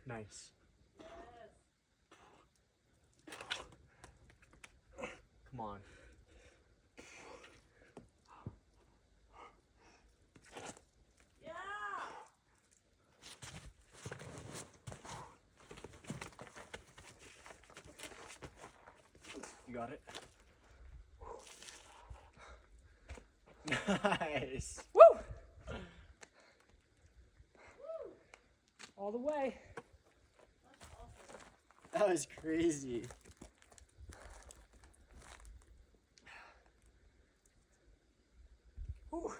Nice. Come on. You got it? Nice. Woo! All the way. That was crazy. Whew.